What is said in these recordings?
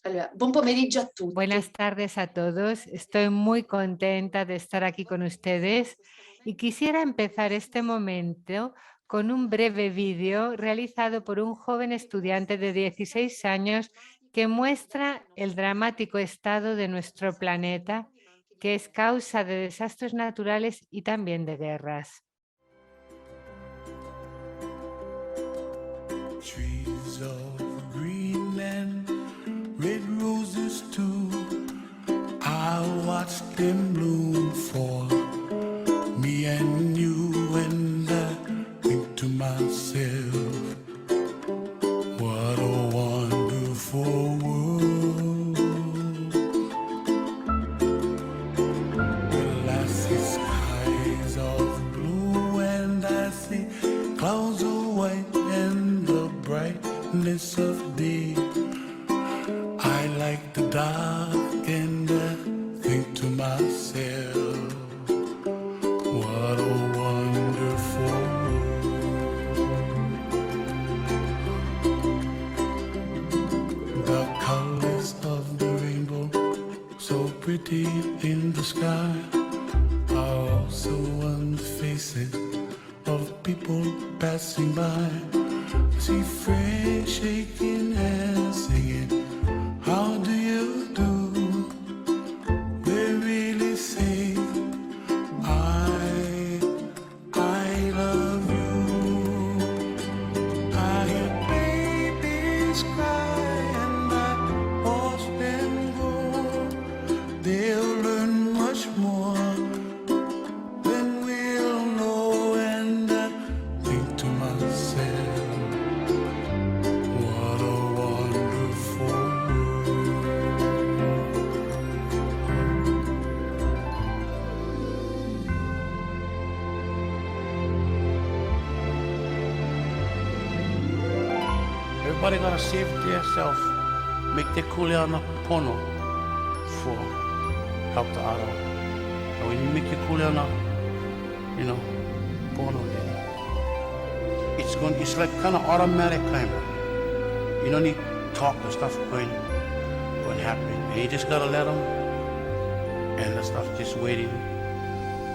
Allora, buon pomeriggio a tutti. Buenas tardes a todos. Estoy muy contenta de estar aquí con ustedes y quisiera empezar este momento con un breve vídeo realizado por un joven estudiante de 16 años que muestra el dramático estado de nuestro planeta, que es causa de desastres naturales y también de guerras. Trees of Greenland, red roses too. I watched them bloom for me and you, and I think to myself, what a wonderful world. Well, I see skies of blue and I see clouds of white and the brightness of day. I like the dark and I think to myself, what a wonderful world. The colors of the rainbow, so pretty in the sky, are also on the faces of people passing by. I see friends shaking hands singing, how do you do? They really say, I love you. I hear babies cry and I watch them grow. They'll learn much more than we'll know, and I think to myself, what a wonderful world. Everybody gotta save it to yourself. Make the kuleana pono for help the other. And when you make your kuleana, pono, then it's like kind of automatic kind of. You don't need talk or stuff going happen. And you just gotta let them, and the stuff just waiting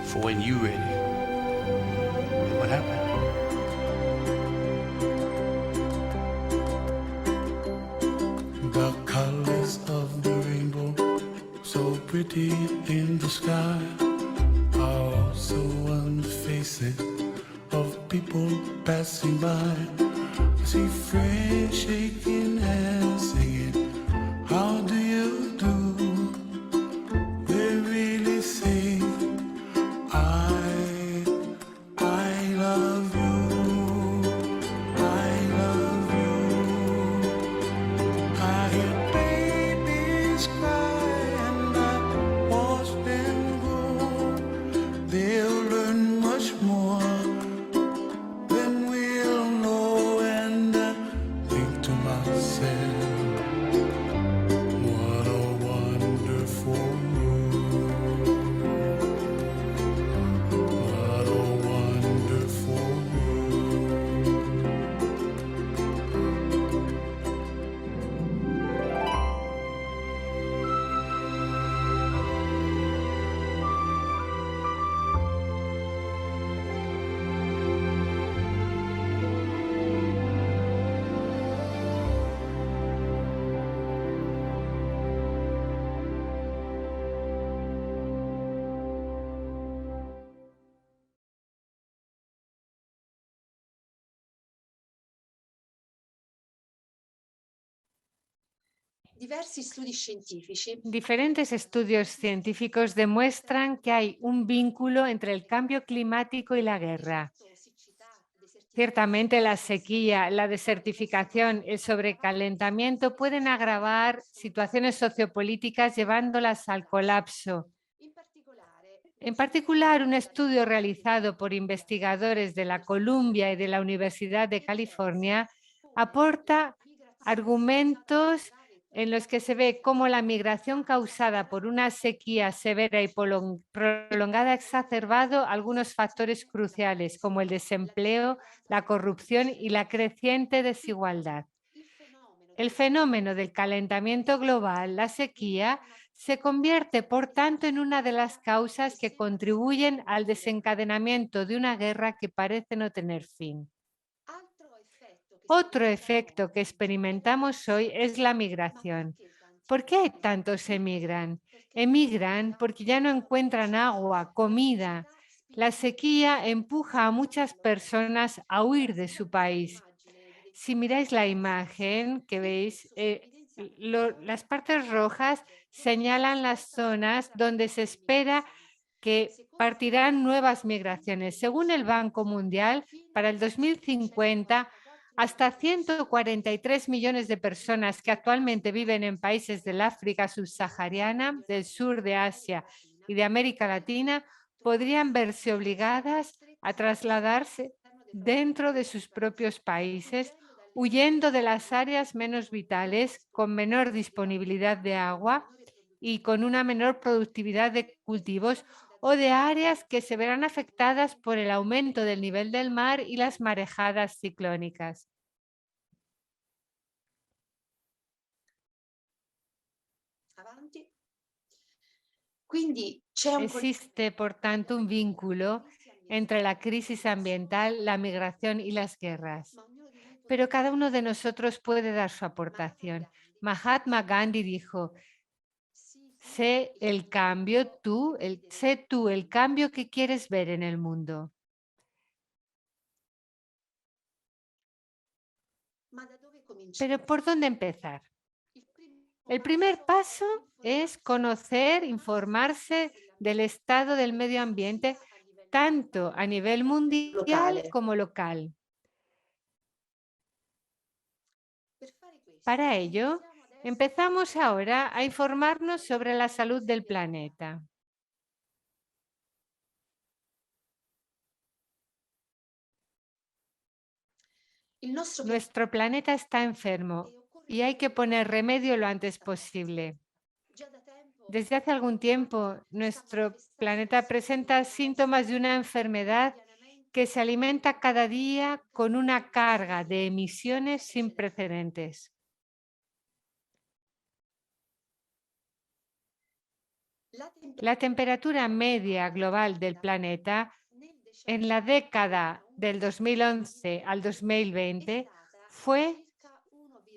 for when you ready. And what happened? The colors of the rainbow, so pretty in the sky, are also on the faces of people passing by. I see friends shaking hands singing, how do you do? They really say, I love you. I love you. I hear babies cry and I watch them grow. They'll learn much more than we'll know, and I think to myself, what a wonderful world. What a wonderful Diversi studi scientifici Diferentes estudios científicos demuestran que hay un vínculo entre el cambio climático y la guerra. Ciertamente la sequía, la desertificación, el sobrecalentamiento pueden agravar situaciones sociopolíticas llevándolas al colapso. En particular, un estudio realizado por investigadores de la Columbia y de la Universidad de California aporta argumentos en los que se ve cómo la migración causada por una sequía severa y prolongada ha exacerbado algunos factores cruciales, como el desempleo, la corrupción y la creciente desigualdad. El fenómeno del calentamiento global, la sequía, se convierte, por tanto, en una de las causas que contribuyen al desencadenamiento de una guerra que parece no tener fin. Otro efecto que experimentamos hoy es la migración. ¿Por qué tantos emigran? Emigran porque ya no encuentran agua, comida. La sequía empuja a muchas personas a huir de su país. Si miráis la imagen que veis, las partes rojas señalan las zonas donde se espera que partirán nuevas migraciones. Según el Banco Mundial, para el 2050, hasta 143 millones de personas que actualmente viven en países del África subsahariana, del sur de Asia y de América Latina podrían verse obligadas a trasladarse dentro de sus propios países, huyendo de las áreas menos vitales, con menor disponibilidad de agua y con una menor productividad de cultivos, o de áreas que se verán afectadas por el aumento del nivel del mar y las marejadas ciclónicas. Existe, por tanto, un vínculo entre la crisis ambiental, la migración y las guerras. Pero cada uno de nosotros puede dar su aportación. Mahatma Gandhi dijo: sé tú el cambio que quieres ver en el mundo. Pero ¿por dónde empezar? El primer paso es conocer, informarse del estado del medio ambiente, tanto a nivel mundial como local. Para ello, empezamos ahora a informarnos sobre la salud del planeta. Nuestro planeta está enfermo y hay que poner remedio lo antes posible. Desde hace algún tiempo, nuestro planeta presenta síntomas de una enfermedad que se alimenta cada día con una carga de emisiones sin precedentes. La temperatura media global del planeta en la década del 2011 al 2020 fue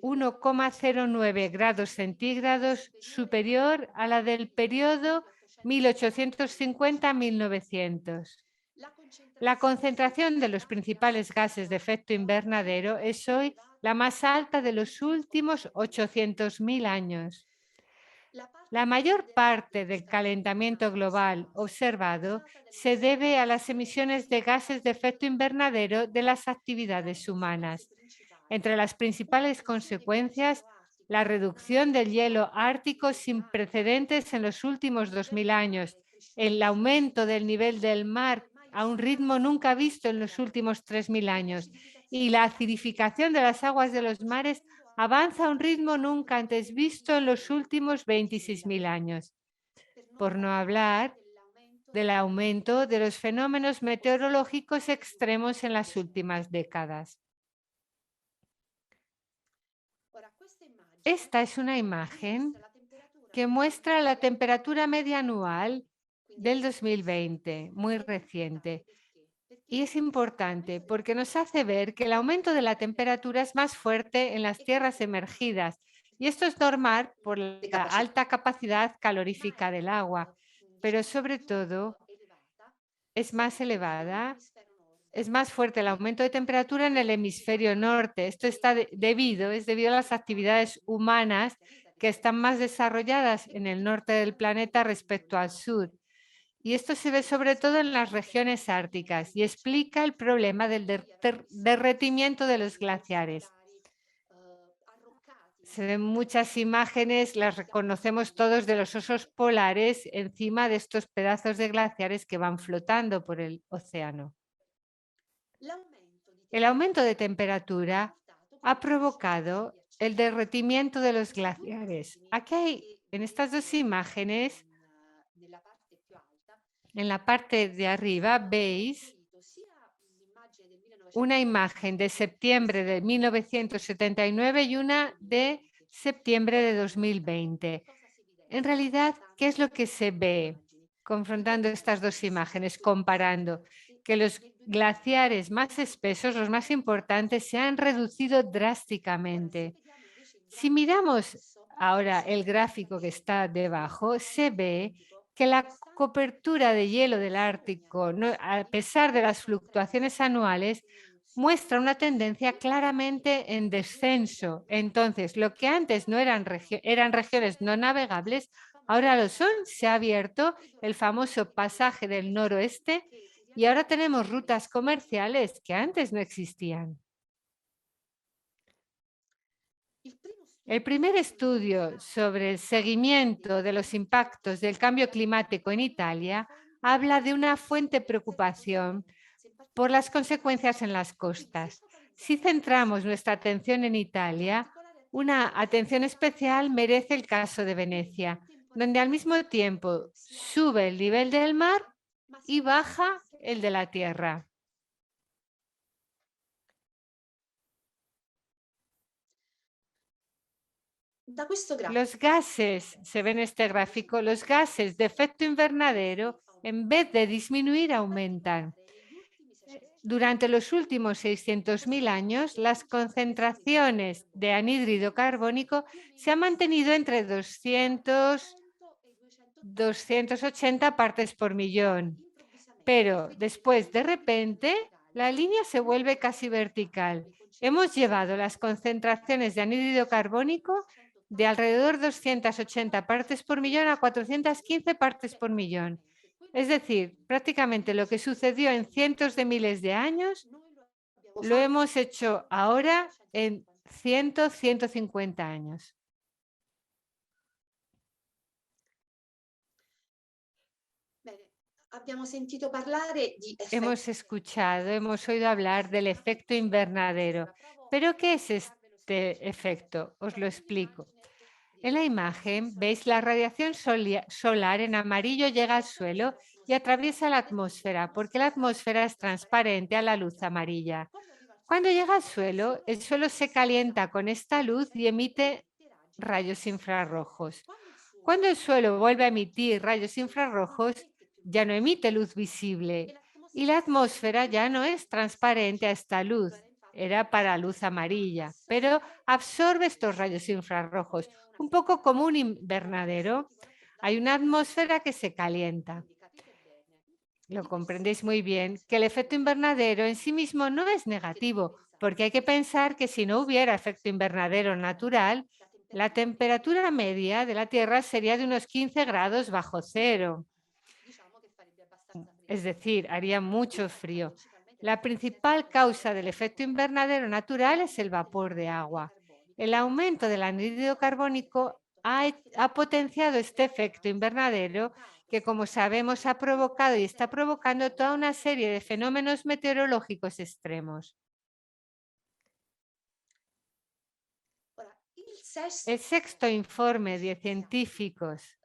1,09 grados centígrados superior a la del periodo 1850-1900. La concentración de los principales gases de efecto invernadero es hoy la más alta de los últimos 800.000 años. La mayor parte del calentamiento global observado se debe a las emisiones de gases de efecto invernadero de las actividades humanas. Entre las principales consecuencias, la reducción del hielo ártico sin precedentes en los últimos 2000 años, el aumento del nivel del mar a un ritmo nunca visto en los últimos 3000 años y la acidificación de las aguas de los mares avanza a un ritmo nunca antes visto en los últimos 26.000 años. Por no hablar del aumento de los fenómenos meteorológicos extremos en las últimas décadas. Esta es una imagen que muestra la temperatura media anual del 2020, muy reciente. Y es importante porque nos hace ver que el aumento de la temperatura es más fuerte en las tierras emergidas. Y esto es normal por la alta capacidad calorífica del agua, pero sobre todo es más elevada. Es más fuerte el aumento de temperatura en el hemisferio norte. Esto está debido a las actividades humanas que están más desarrolladas en el norte del planeta respecto al sur. Y esto se ve sobre todo en las regiones árticas y explica el problema del derretimiento de los glaciares. Se ven muchas imágenes, las reconocemos todos, de los osos polares encima de estos pedazos de glaciares que van flotando por el océano. El aumento de temperatura ha provocado el derretimiento de los glaciares. Aquí hay, en estas dos imágenes, en la parte de arriba veis una imagen de septiembre de 1979 y una de septiembre de 2020. En realidad, ¿qué es lo que se ve confrontando estas dos imágenes, comparando? Que los glaciares más espesos, los más importantes, se han reducido drásticamente. Si miramos ahora el gráfico que está debajo, se ve que la cobertura de hielo del Ártico, a pesar de las fluctuaciones anuales, muestra una tendencia claramente en descenso. Entonces, lo que antes no eran regiones no navegables, ahora lo son. Se ha abierto el famoso pasaje del noroeste y ahora tenemos rutas comerciales que antes no existían. El primer estudio sobre el seguimiento de los impactos del cambio climático en Italia habla de una fuente preocupación por las consecuencias en las costas. Si centramos nuestra atención en Italia, una atención especial merece el caso de Venecia, donde al mismo tiempo sube el nivel del mar y baja el de la tierra. Los gases, se ve en este gráfico, los gases de efecto invernadero, en vez de disminuir, aumentan. Durante los últimos 600.000 años, las concentraciones de anhídrido carbónico se han mantenido entre 200 280 partes por millón. Pero después, de repente, la línea se vuelve casi vertical. Hemos llevado las concentraciones de anhídrido carbónico de alrededor de 280 partes por millón a 415 partes por millón. Es decir, prácticamente lo que sucedió en cientos de miles de años, lo hemos hecho ahora en 150 años. Hemos escuchado, hemos oído hablar del efecto invernadero. ¿Pero qué es este efecto? Os lo explico. En la imagen veis la radiación solar en amarillo llega al suelo y atraviesa la atmósfera, porque la atmósfera es transparente a la luz amarilla. Cuando llega al suelo, el suelo se calienta con esta luz y emite rayos infrarrojos. Cuando el suelo vuelve a emitir rayos infrarrojos, ya no emite luz visible y la atmósfera ya no es transparente a esta luz. Era para luz amarilla, pero absorbe estos rayos infrarrojos, un poco como un invernadero. Hay una atmósfera que se calienta. Lo comprendéis muy bien, que el efecto invernadero en sí mismo no es negativo, porque hay que pensar que si no hubiera efecto invernadero natural, la temperatura media de la Tierra sería de unos 15 grados bajo cero. Es decir, haría mucho frío. La principal causa del efecto invernadero natural es el vapor de agua. El aumento del anhídrido carbónico ha potenciado este efecto invernadero que, como sabemos, ha provocado y está provocando toda una serie de fenómenos meteorológicos extremos. El sexto informe de científicos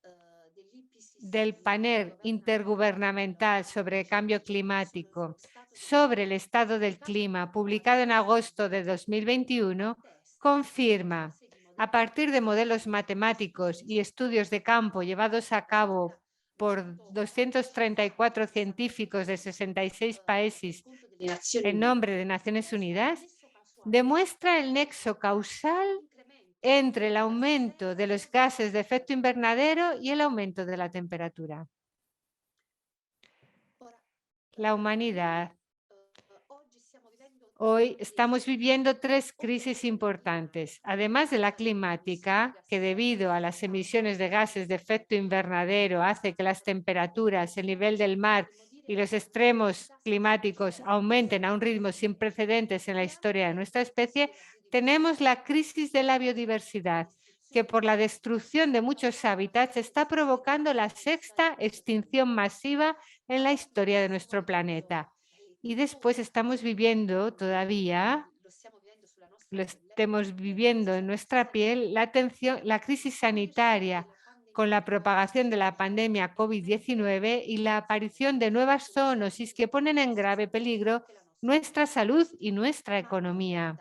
del panel intergubernamental sobre cambio climático sobre el estado del clima, publicado en agosto de 2021, confirma, a partir de modelos matemáticos y estudios de campo llevados a cabo por 234 científicos de 66 países en nombre de Naciones Unidas, demuestra el nexo causal entre el aumento de los gases de efecto invernadero y el aumento de la temperatura. La humanidad. Hoy estamos viviendo tres crisis importantes. Además de la climática, que debido a las emisiones de gases de efecto invernadero hace que las temperaturas, el nivel del mar y los extremos climáticos aumenten a un ritmo sin precedentes en la historia de nuestra especie, tenemos la crisis de la biodiversidad, que por la destrucción de muchos hábitats está provocando la sexta extinción masiva en la historia de nuestro planeta. Y después estamos viviendo todavía, lo estamos viviendo en nuestra piel, la crisis sanitaria con la propagación de la pandemia COVID-19 y la aparición de nuevas zoonosis que ponen en grave peligro nuestra salud y nuestra economía.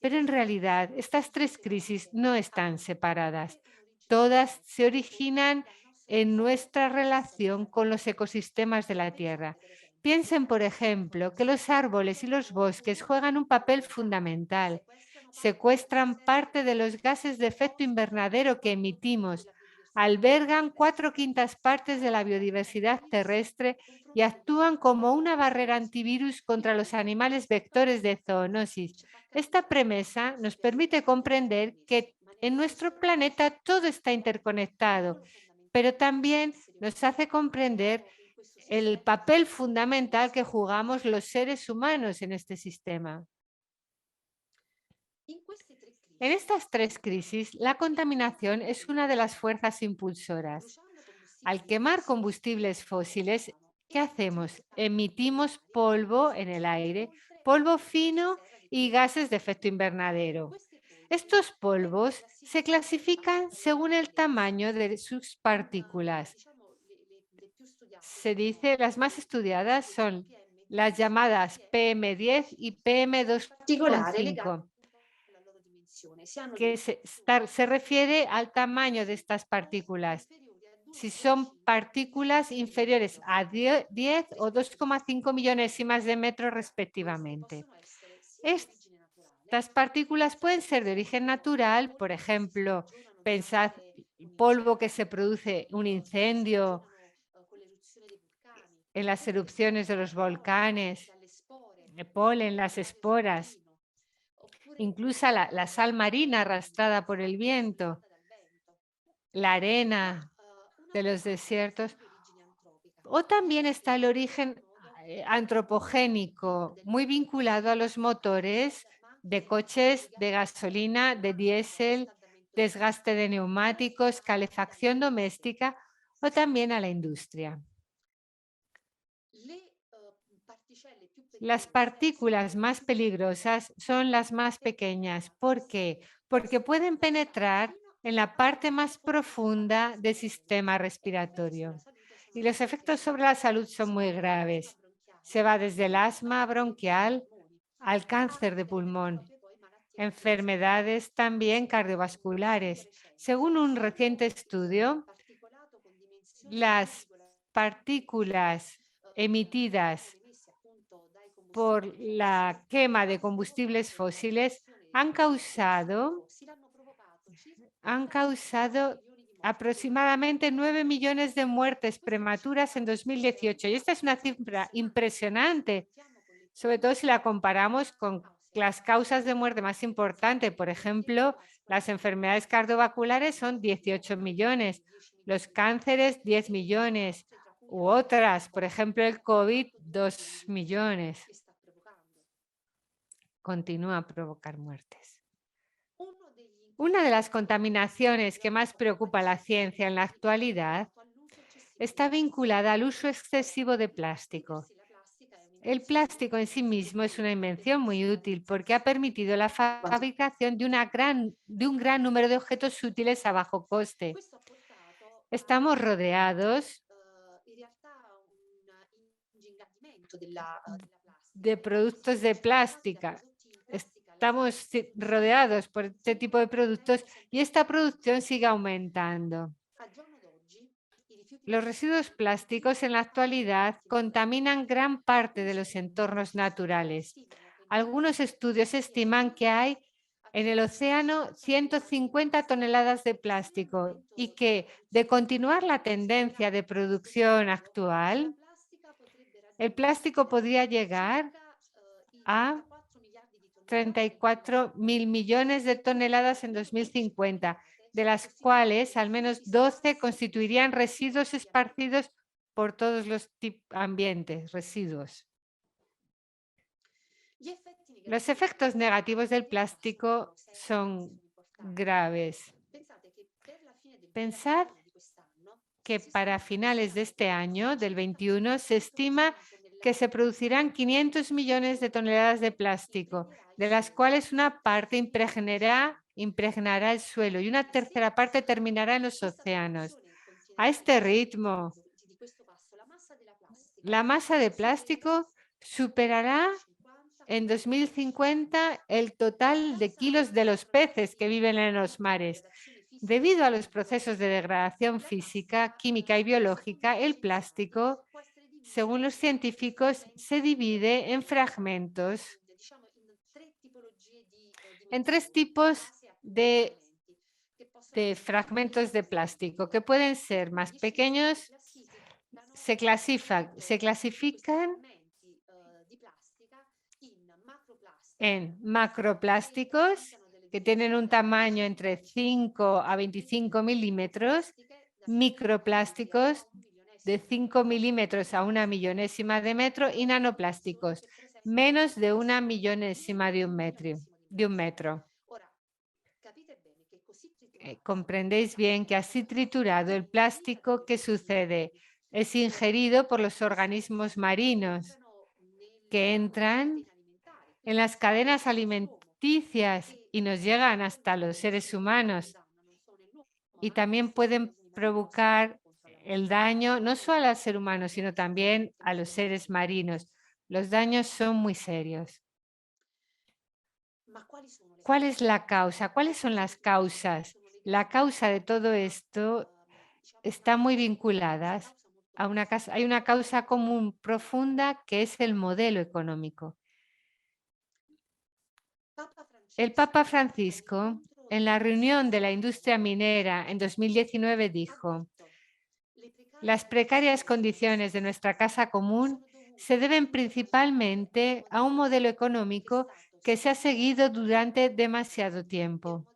Pero en realidad estas tres crisis no están separadas. Todas se originan en nuestra relación con los ecosistemas de la Tierra. Piensen, por ejemplo, que los árboles y los bosques juegan un papel fundamental. Secuestran parte de los gases de efecto invernadero que emitimos, albergan 4/5 partes de la biodiversidad terrestre y actúan como una barrera antivirus contra los animales vectores de zoonosis. Esta premisa nos permite comprender que en nuestro planeta todo está interconectado, pero también nos hace comprender el papel fundamental que jugamos los seres humanos en este sistema. En estas tres crisis, la contaminación es una de las fuerzas impulsoras. Al quemar combustibles fósiles, ¿qué hacemos? Emitimos polvo en el aire, polvo fino y gases de efecto invernadero. Estos polvos se clasifican según el tamaño de sus partículas. Se dice las más estudiadas son las llamadas PM10 y PM2,5, que se refiere al tamaño de estas partículas. Si son partículas inferiores a 10 o 2,5 millonésimas de metro respectivamente. Estas partículas pueden ser de origen natural, por ejemplo, pensad polvo que se produce un incendio en las erupciones de los volcanes, el polen, las esporas, incluso la sal marina arrastrada por el viento, la arena de los desiertos. O también está el origen antropogénico, muy vinculado a los motores de coches de gasolina, de diésel, desgaste de neumáticos, calefacción doméstica o también a la industria. Las partículas más peligrosas son las más pequeñas. ¿Por qué? Porque pueden penetrar en la parte más profunda del sistema respiratorio. Y los efectos sobre la salud son muy graves. Se va desde el asma bronquial al cáncer de pulmón, enfermedades también cardiovasculares. Según un reciente estudio, las partículas emitidas por la quema de combustibles fósiles han causado aproximadamente 9 millones de muertes prematuras en 2018. Y esta es una cifra impresionante, sobre todo si la comparamos con las causas de muerte más importantes. Por ejemplo, las enfermedades cardiovasculares son 18 millones, los cánceres 10 millones u otras, por ejemplo, el COVID 2 millones. Continúa a provocar muertes. Una de las contaminaciones que más preocupa a la ciencia en la actualidad está vinculada al uso excesivo de plástico. El plástico en sí mismo es una invención muy útil porque ha permitido la fabricación de un gran número de objetos útiles a bajo coste. Estamos rodeados de productos de plástica. Estamos rodeados por este tipo de productos y esta producción sigue aumentando. Los residuos plásticos en la actualidad contaminan gran parte de los entornos naturales. Algunos estudios estiman que hay en el océano 150 toneladas de plástico y que, de continuar la tendencia de producción actual, el plástico podría llegar a 34.000 millones de toneladas en 2050, de las cuales al menos 12 constituirían residuos esparcidos por todos los ambientes, residuos. Los efectos negativos del plástico son graves. Pensad que para finales de este año, del 21, se estima que se producirán 500 millones de toneladas de plástico, de las cuales una parte impregnará el suelo y una tercera parte terminará en los océanos. A este ritmo, la masa de plástico superará en 2050 el total de kilos de los peces que viven en los mares. Debido a los procesos de degradación física, química y biológica, el plástico, según los científicos, se divide en fragmentos, en tres tipos de fragmentos de plástico, que pueden ser más pequeños, se clasifican en macroplásticos, que tienen un tamaño entre 5 a 25 milímetros, microplásticos de 5 milímetros a 1/1000ª de metro y nanoplásticos, menos de 1/1000ª de un metro. Comprendéis bien que así triturado el plástico, ¿qué sucede? Es ingerido por los organismos marinos que entran en las cadenas alimenticias y nos llegan hasta los seres humanos. Y también pueden provocar el daño no solo al ser humano, sino también a los seres marinos. Los daños son muy serios. ¿Cuál es la causa? ¿Cuáles son las causas? La causa de todo esto está muy vinculada a hay una causa común profunda que es el modelo económico. El Papa Francisco, en la reunión de la industria minera en 2019, dijo: las precarias condiciones de nuestra casa común se deben principalmente a un modelo económico que se ha seguido durante demasiado tiempo.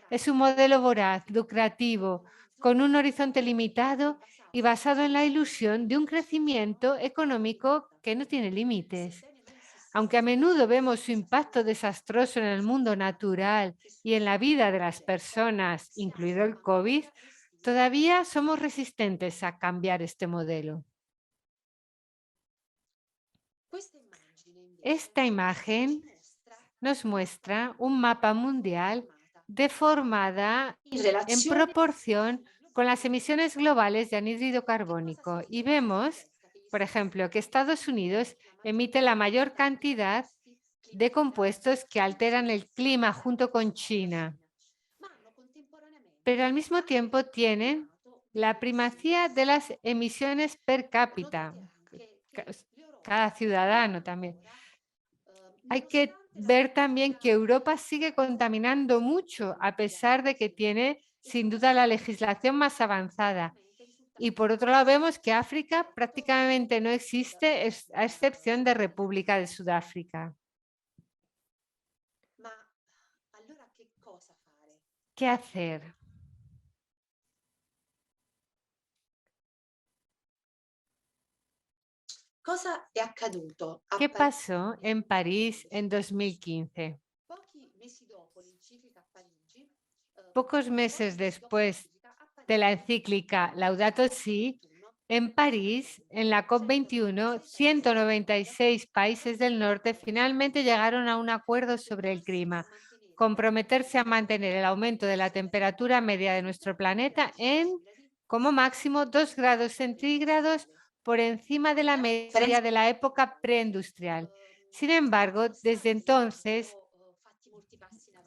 Es un modelo voraz, lucrativo, con un horizonte limitado y basado en la ilusión de un crecimiento económico que no tiene límites. Aunque a menudo vemos su impacto desastroso en el mundo natural y en la vida de las personas, incluido el COVID, todavía somos resistentes a cambiar este modelo. Esta imagen nos muestra un mapa mundial deformada en proporción con las emisiones globales de anhídrido carbónico. Y vemos, por ejemplo, que Estados Unidos emite la mayor cantidad de compuestos que alteran el clima junto con China. Pero al mismo tiempo tienen la primacía de las emisiones per cápita, cada ciudadano también. Hay que ver también que Europa sigue contaminando mucho, a pesar de que tiene sin duda la legislación más avanzada. Y por otro lado vemos que África prácticamente no existe, a excepción de República de Sudáfrica. ¿Qué hacer? ¿Qué pasó en París en 2015? Pocos meses después de la encíclica Laudato Si, en París, en la COP21, 196 países del norte finalmente llegaron a un acuerdo sobre el clima, comprometerse a mantener el aumento de la temperatura media de nuestro planeta en, como máximo, 2 grados centígrados por encima de la media de la época preindustrial. Sin embargo, desde entonces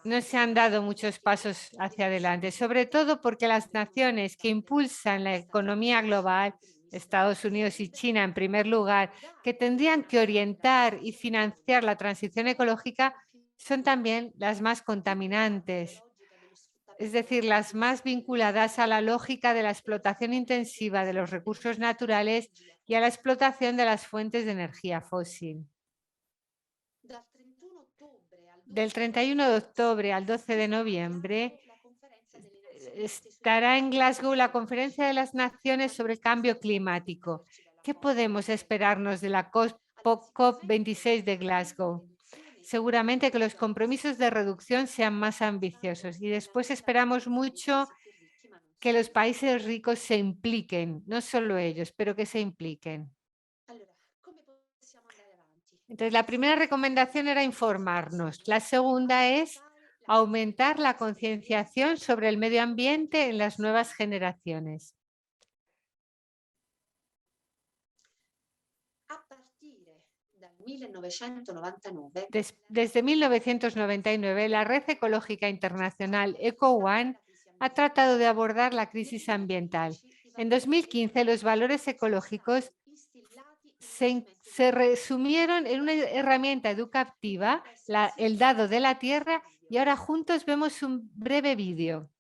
no se han dado muchos pasos hacia adelante, sobre todo porque las naciones que impulsan la economía global, Estados Unidos y China en primer lugar, que tendrían que orientar y financiar la transición ecológica, son también las más contaminantes, es decir, las más vinculadas a la lógica de la explotación intensiva de los recursos naturales y a la explotación de las fuentes de energía fósil. Del 31 de octubre al 12 de noviembre estará en Glasgow la Conferencia de las Naciones sobre el Cambio Climático. ¿Qué podemos esperarnos de la COP26 de Glasgow? Seguramente que los compromisos de reducción sean más ambiciosos y después esperamos mucho que los países ricos se impliquen, no solo ellos, pero que se impliquen. Entonces, la primera recomendación era informarnos. La segunda es aumentar la concienciación sobre el medio ambiente en las nuevas generaciones. 1999 Desde 1999, la Red Ecológica Internacional EcoOne ha tratado de abordar la crisis ambiental. En 2015, los valores ecológicos se resumieron en una herramienta educativa, el dado de la tierra, y ahora juntos vemos un breve vídeo.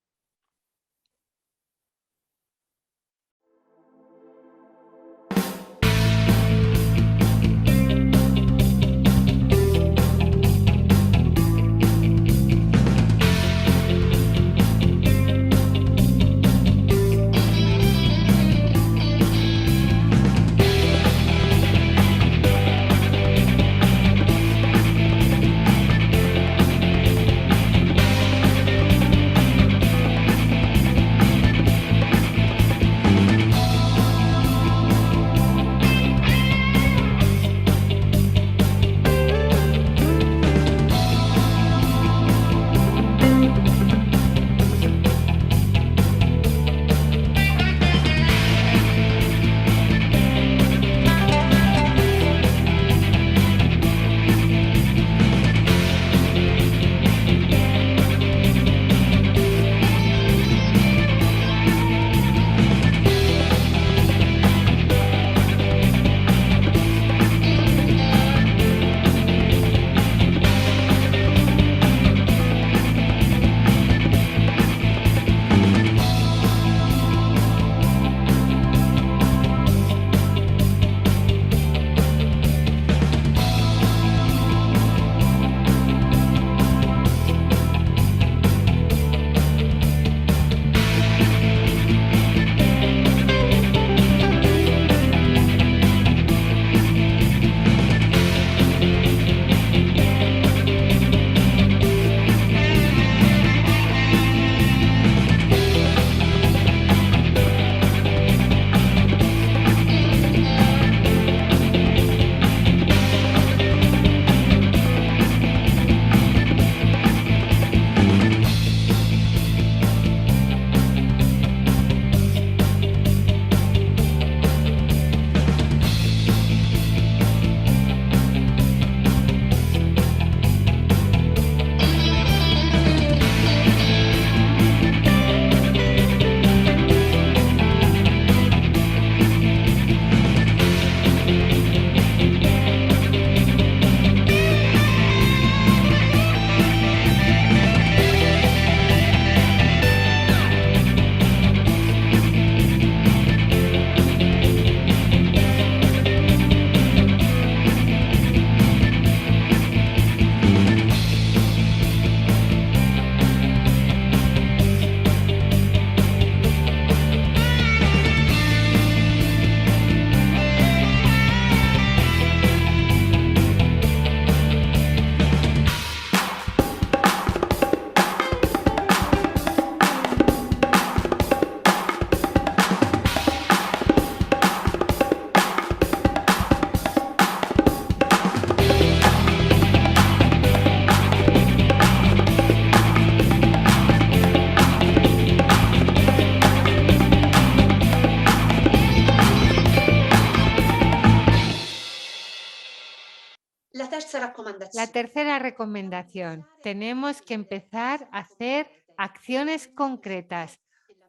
La tercera recomendación, tenemos que empezar a hacer acciones concretas,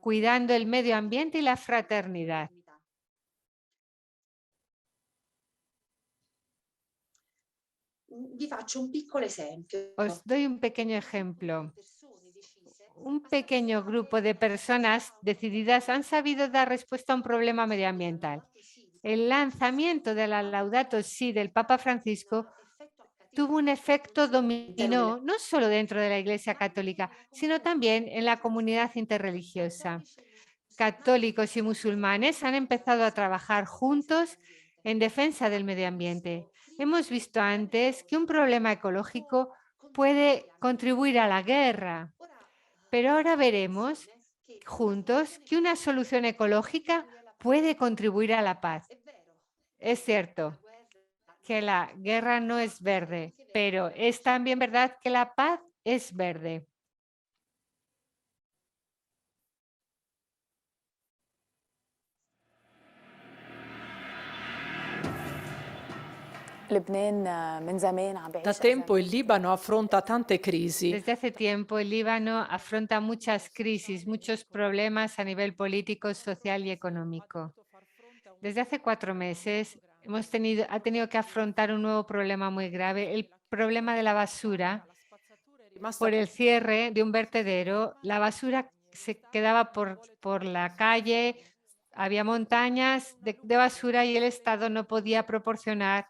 cuidando el medio ambiente y la fraternidad. Os doy un pequeño ejemplo. Un pequeño grupo de personas decididas han sabido dar respuesta a un problema medioambiental. El lanzamiento de la Laudato Si del Papa Francisco tuvo un efecto dominó no solo dentro de la Iglesia Católica, sino también en la comunidad interreligiosa. Católicos y musulmanes han empezado a trabajar juntos en defensa del medio ambiente. Hemos visto antes que un problema ecológico puede contribuir a la guerra, pero ahora veremos juntos que una solución ecológica puede contribuir a la paz. Es cierto que la guerra no es verde, pero es también verdad que la paz es verde. Da tempo il Libano affronta tante crisi. Desde hace tiempo el Líbano afronta muchas crisis, muchos problemas a nivel político, social y económico. Desde hace 4 meses ha tenido que afrontar un nuevo problema muy grave, el problema de la basura. Por el cierre de un vertedero, la basura se quedaba por la calle, había montañas de basura y el Estado no podía proporcionar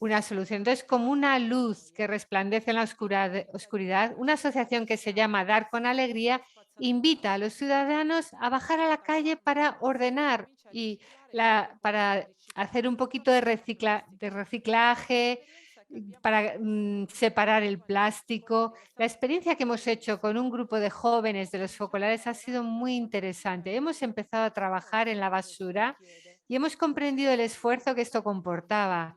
una solución. Entonces, como una luz que resplandece en la oscuridad, una asociación que se llama Dar con Alegría invita a los ciudadanos a bajar a la calle para ordenar y para hacer un poquito de reciclaje, para separar el plástico. La experiencia que hemos hecho con un grupo de jóvenes de los focolares ha sido muy interesante. Hemos empezado a trabajar en la basura y hemos comprendido el esfuerzo que esto comportaba,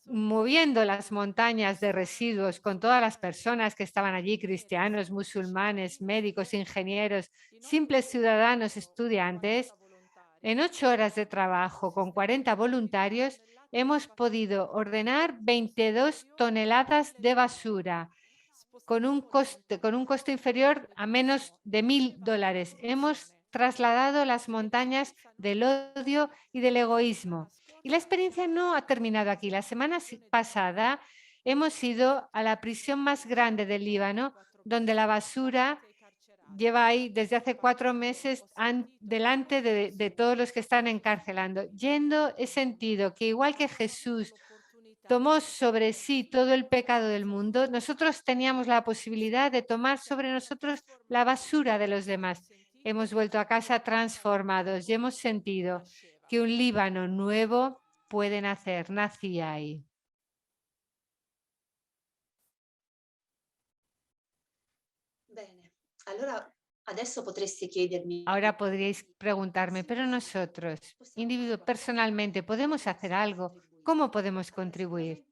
moviendo las montañas de residuos con todas las personas que estaban allí, cristianos, musulmanes, médicos, ingenieros, simples ciudadanos, estudiantes. En 8 horas de trabajo con 40 voluntarios hemos podido ordenar 22 toneladas de basura con un costo inferior a menos de $1.000. Hemos trasladado las montañas del odio y del egoísmo. Y la experiencia no ha terminado aquí. La semana pasada hemos ido a la prisión más grande del Líbano, donde la basura lleva ahí desde hace 4 meses delante de todos los que están encarcelando. Yendo he sentido que igual que Jesús tomó sobre sí todo el pecado del mundo, nosotros teníamos la posibilidad de tomar sobre nosotros la basura de los demás. Hemos vuelto a casa transformados y hemos sentido que un Líbano nuevo puede nacer. Nací ahí. Ahora podríais preguntarme, pero nosotros, personalmente, ¿podemos hacer algo? ¿Cómo podemos contribuir?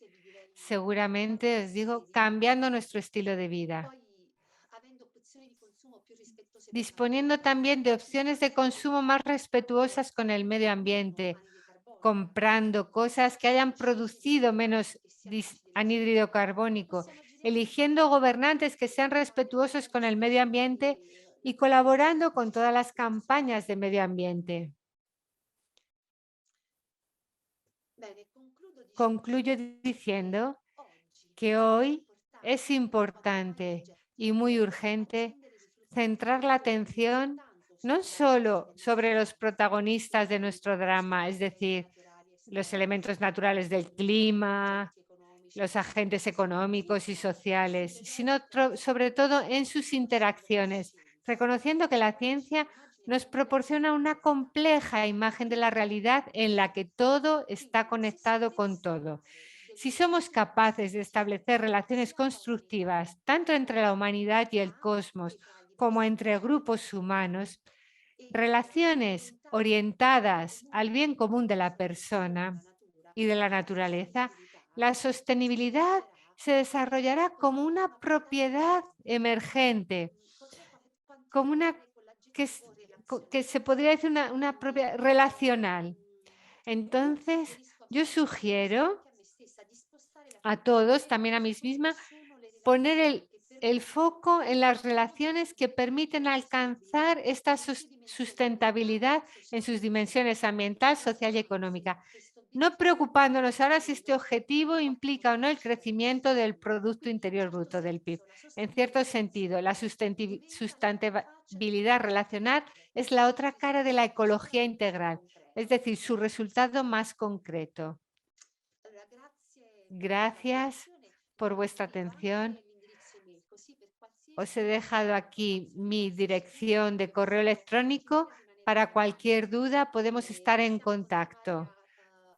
Seguramente, os digo, cambiando nuestro estilo de vida, disponiendo también de opciones de consumo más respetuosas con el medio ambiente, comprando cosas que hayan producido menos anhídrido carbónico, eligiendo gobernantes que sean respetuosos con el medio ambiente y colaborando con todas las campañas de medio ambiente. Concluyo diciendo que hoy es importante y muy urgente centrar la atención no solo sobre los protagonistas de nuestro drama, es decir, los elementos naturales del clima, los agentes económicos y sociales, sino sobre todo en sus interacciones, reconociendo que la ciencia nos proporciona una compleja imagen de la realidad en la que todo está conectado con todo. Si somos capaces de establecer relaciones constructivas, tanto entre la humanidad y el cosmos, como entre grupos humanos, relaciones orientadas al bien común de la persona y de la naturaleza, la sostenibilidad se desarrollará como una propiedad emergente, como una que se podría decir una propiedad relacional. Entonces, yo sugiero a todos, también a mí misma, poner el foco en las relaciones que permiten alcanzar esta sustentabilidad en sus dimensiones ambiental, social y económica, no preocupándonos ahora si este objetivo implica o no el crecimiento del Producto Interior Bruto, del PIB. En cierto sentido, la sustentabilidad relacional es la otra cara de la ecología integral, es decir, su resultado más concreto. Gracias por vuestra atención. Os he dejado aquí mi dirección de correo electrónico. Para cualquier duda podemos estar en contacto.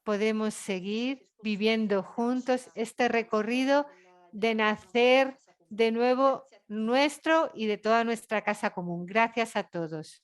Podemos seguir viviendo juntos este recorrido de nacer de nuevo nuestro y de toda nuestra casa común. Gracias a todos.